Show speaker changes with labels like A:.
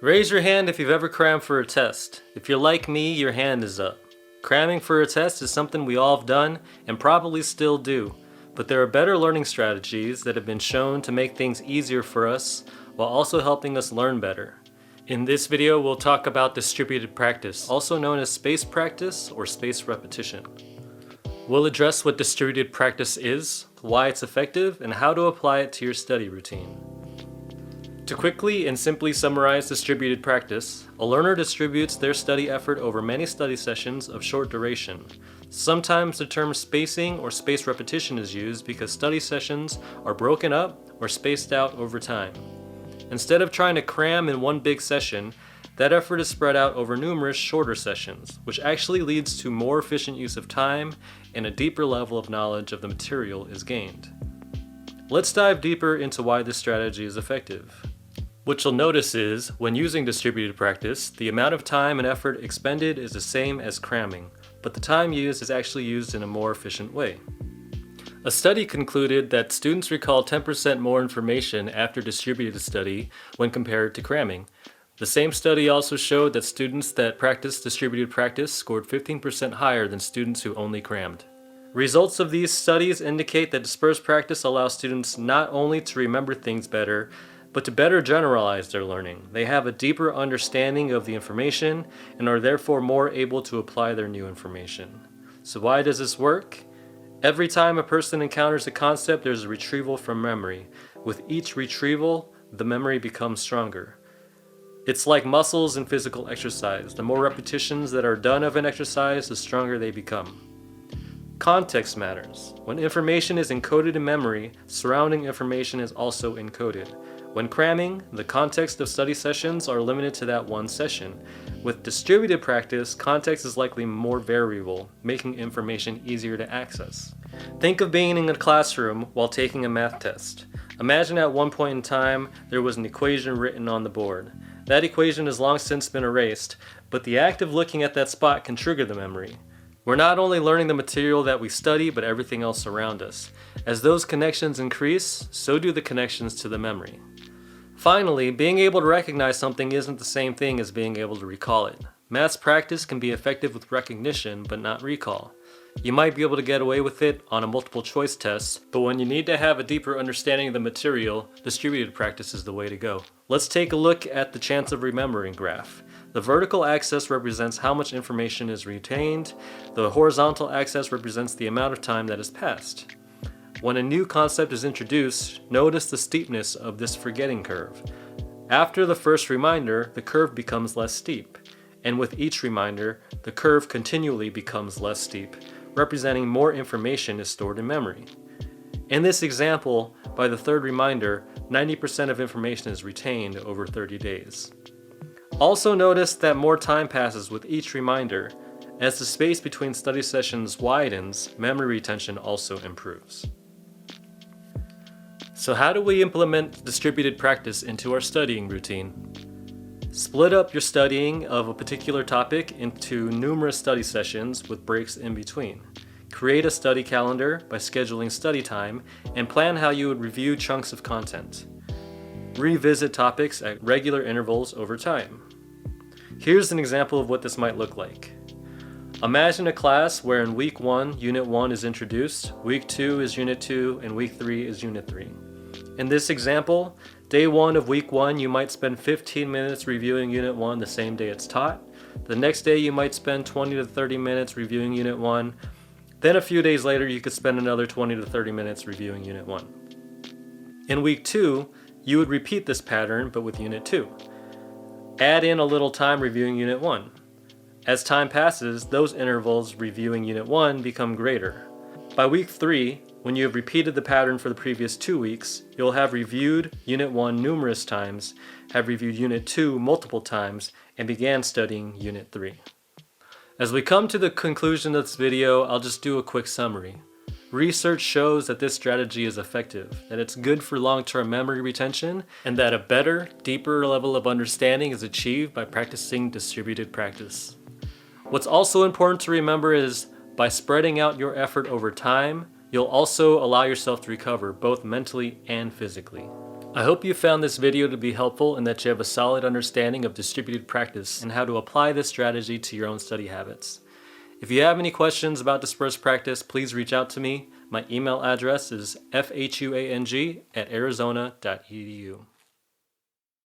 A: Raise your hand if you've ever crammed for a test. If you're like me, your hand is up. Cramming for a test is something we all have done and probably still do, but there are better learning strategies that have been shown to make things easier for us while also helping us learn better. In this video, we'll talk about distributed practice, also known as spaced practice or spaced repetition. We'll address what distributed practice is, why it's effective, and how to apply it to your study routine. To quickly and simply summarize distributed practice, a learner distributes their study effort over many study sessions of short duration. Sometimes the term spacing or spaced repetition is used because study sessions are broken up or spaced out over time. Instead of trying to cram in one big session, that effort is spread out over numerous shorter sessions, which actually leads to more efficient use of time and a deeper level of knowledge of the material is gained. Let's dive deeper into why this strategy is effective. What you'll notice is, when using distributed practice, the amount of time and effort expended is the same as cramming, but the time used is actually used in a more efficient way. A study concluded that students recall 10% more information after distributed study when compared to cramming. The same study also showed that students that practiced distributed practice scored 15% higher than students who only crammed. Results of these studies indicate that dispersed practice allows students not only to remember things better, but to better generalize their learning. They have a deeper understanding of the information and are therefore more able to apply their new information. So why does this work? Every time a person encounters a concept, there's a retrieval from memory. With each retrieval, the memory becomes stronger. It's like muscles in physical exercise. The more repetitions that are done of an exercise, the stronger they become. Context matters. When information is encoded in memory, surrounding information is also encoded. When cramming, the context of study sessions are limited to that one session. With distributed practice, context is likely more variable, making information easier to access. Think of being in a classroom while taking a math test. Imagine at one point in time there was an equation written on the board. That equation has long since been erased, but the act of looking at that spot can trigger the memory. We're not only learning the material that we study, but everything else around us. As those connections increase, so do the connections to the memory. Finally, being able to recognize something isn't the same thing as being able to recall it. Maths practice can be effective with recognition, but not recall. You might be able to get away with it on a multiple choice test, but when you need to have a deeper understanding of the material, distributed practice is the way to go. Let's take a look at the chance of remembering graph. The vertical axis represents how much information is retained. The horizontal axis represents the amount of time that has passed. When a new concept is introduced, notice the steepness of this forgetting curve. After the first reminder, the curve becomes less steep, and with each reminder, the curve continually becomes less steep, representing more information is stored in memory. In this example, by the third reminder, 90% of information is retained over 30 days. Also notice that more time passes with each reminder. As the space between study sessions widens, memory retention also improves. So how do we implement distributed practice into our studying routine? Split up your studying of a particular topic into numerous study sessions with breaks in between. Create a study calendar by scheduling study time and plan how you would review chunks of content. Revisit topics at regular intervals over time. Here's an example of what this might look like. Imagine a class where in week 1, unit 1 is introduced, week 2 is unit 2, and week 3 is unit 3. In this example, day 1 of week 1, you might spend 15 minutes reviewing unit 1 the same day it's taught. The next day you might spend 20 to 30 minutes reviewing unit 1. Then a few days later you could spend another 20 to 30 minutes reviewing unit 1. In week 2, you would repeat this pattern but with unit 2. Add in a little time reviewing unit 1. As time passes, those intervals reviewing unit 1 become greater. By week 3, when you have repeated the pattern for the previous 2 weeks, you'll have reviewed unit 1 numerous times, have reviewed unit 2 multiple times, and began studying unit 3. As we come to the conclusion of this video, I'll just do a quick summary. Research shows that this strategy is effective, that it's good for long-term memory retention, and that a better, deeper level of understanding is achieved by practicing distributed practice. What's also important to remember is, by spreading out your effort over time, you'll also allow yourself to recover both mentally and physically. I hope you found this video to be helpful and that you have a solid understanding of distributed practice and how to apply this strategy to your own study habits. If you have any questions about dispersed practice, please reach out to me. My email address is fhuang@arizona.edu.